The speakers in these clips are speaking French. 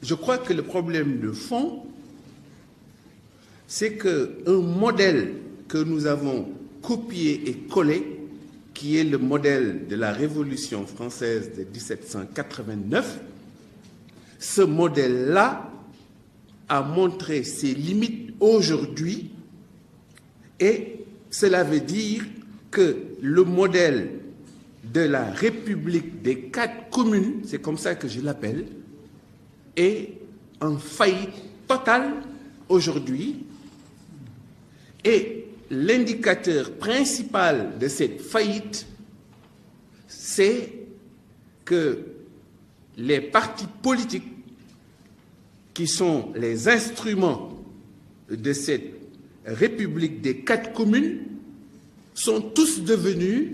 je crois que le problème de fond, c'est qu'un modèle que nous avons copié et collé, qui est le modèle de la Révolution française de 1789, ce modèle-là a montré ses limites aujourd'hui, et cela veut dire que le modèle de la République des 4 communes, c'est comme ça que je l'appelle, est en faillite totale aujourd'hui. Et l'indicateur principal de cette faillite, c'est que les partis politiques qui sont les instruments de cette République des 4 communes sont tous devenus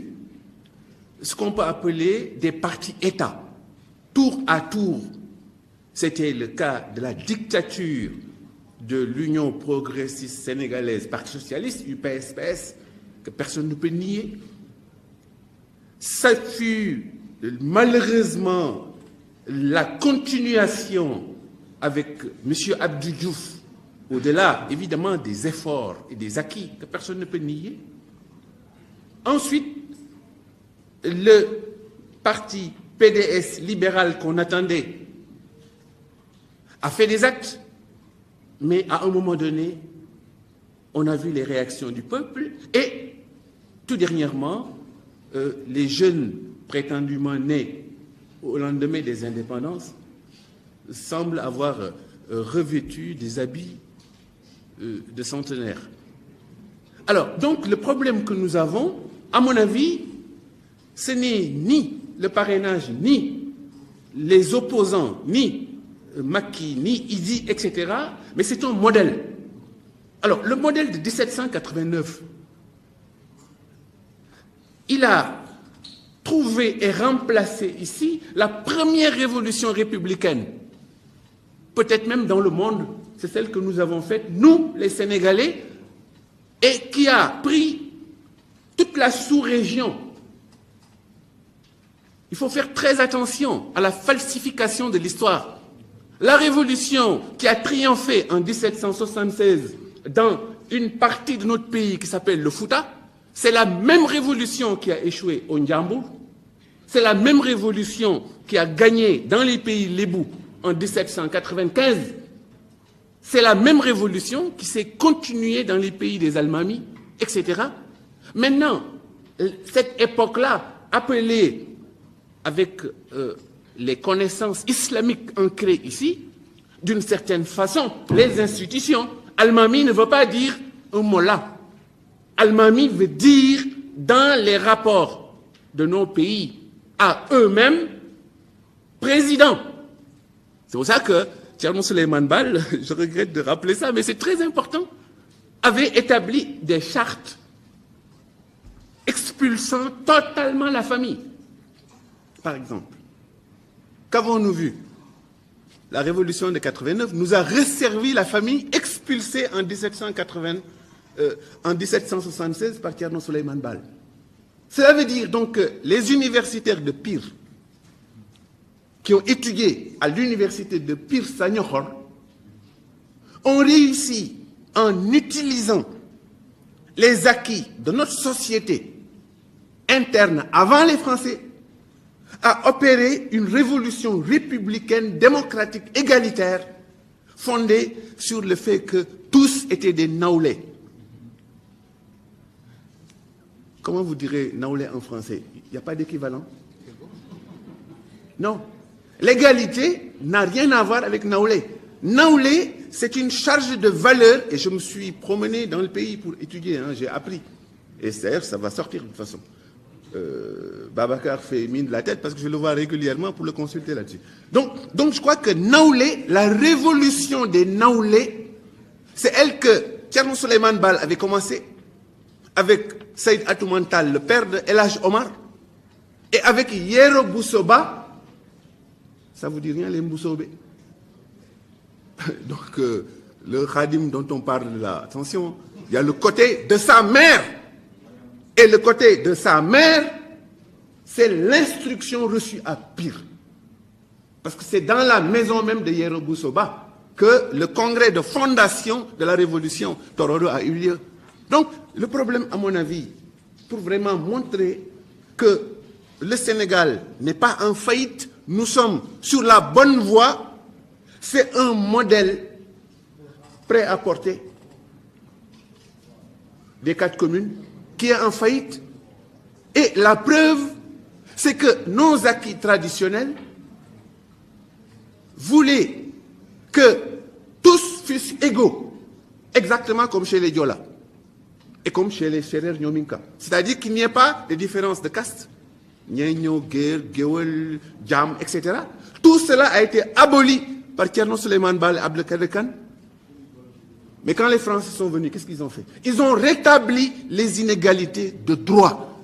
ce qu'on peut appeler des partis-États. Tour à tour, c'était le cas de la dictature de l'Union progressiste sénégalaise, Parti socialiste, UPS-PS, que personne ne peut nier. Ça fut malheureusement la continuation avec M. Abdou Diouf, au-delà évidemment des efforts et des acquis que personne ne peut nier. Ensuite, le parti PDS libéral qu'on attendait a fait des actes, mais à un moment donné, on a vu les réactions du peuple et, tout dernièrement, les jeunes prétendument nés au lendemain des indépendances semblent avoir revêtu des habits de centenaires. Alors, donc, le problème que nous avons, à mon avis, ce n'est ni le parrainage, ni les opposants, ni Macky, ni Idi, etc., mais c'est un modèle. Alors, le modèle de 1789, il a trouvé et remplacé ici la première révolution républicaine, peut-être même dans le monde, c'est celle que nous avons faite, nous, les Sénégalais, et qui a pris toute la sous-région. Il faut faire très attention à la falsification de l'histoire. La révolution qui a triomphé en 1776 dans une partie de notre pays qui s'appelle le Fouta, c'est la même révolution qui a échoué au Ndiambour, c'est la même révolution qui a gagné dans les pays lébou en 1795, c'est la même révolution qui s'est continuée dans les pays des Almamis, etc. Maintenant, cette époque-là, appelée avec les connaissances islamiques ancrées ici, d'une certaine façon, les institutions, Almami ne veut pas dire un mollah. Almami veut dire, dans les rapports de nos pays à eux-mêmes, président. C'est pour ça que Thierno Souleymane Baal, je regrette de rappeler ça, mais c'est très important, avait établi des chartes expulsant totalement la famille. Par exemple, qu'avons-nous vu? La révolution de 89 nous a resservi la famille expulsée en 1776 par Thierno Souleymane Baal. Cela veut dire donc que les universitaires de Pire, qui ont étudié à l'université de Pire-Sagnokhor, ont réussi, en utilisant les acquis de notre société interne avant les Français, à opérer une révolution républicaine, démocratique, égalitaire, fondée sur le fait que tous étaient des naoulés. Comment vous direz naoulé en français? Il n'y a pas d'équivalent? Non. L'égalité n'a rien à voir avec naoulé. Naoulé, c'est une charge de valeur, et je me suis promené dans le pays pour étudier, hein, j'ai appris. Et d'ailleurs, ça va sortir de toute façon. Babacar fait mine de la tête parce que je le vois régulièrement pour le consulter là-dessus. Donc je crois que naoulé, la révolution des naoulés, c'est elle que Thierno Souleymane Baal avait commencé avec Saïd Atoumantal, le père de El Hadj Omar, et avec Yero Boussoba. Ça vous dit rien, les Mboussobé? Donc, le Khadim dont on parle là, attention, il y a le côté de sa mère. Et le côté de sa mère, c'est l'instruction reçue à Pire Parce que c'est dans la maison même de Yero Boussoba que le congrès de fondation de la révolution Tororo a eu lieu. Donc, le problème, à mon avis, pour vraiment montrer que le Sénégal n'est pas en faillite, nous sommes sur la bonne voie, c'est un modèle prêt à porter des 4 communes qui est en faillite. Et la preuve, c'est que nos acquis traditionnels voulaient que tous fussent égaux, exactement comme chez les Diola et comme chez les Serer Nyominka. C'est-à-dire qu'il n'y ait pas de différence de caste, Nyenyo, Guer, Gewel, Djam, etc. Tout cela a été aboli par Thierno Suleiman Bal et Abdelkader Khan. Mais quand les Français sont venus, qu'est-ce qu'ils ont fait? Ils ont rétabli les inégalités de droit.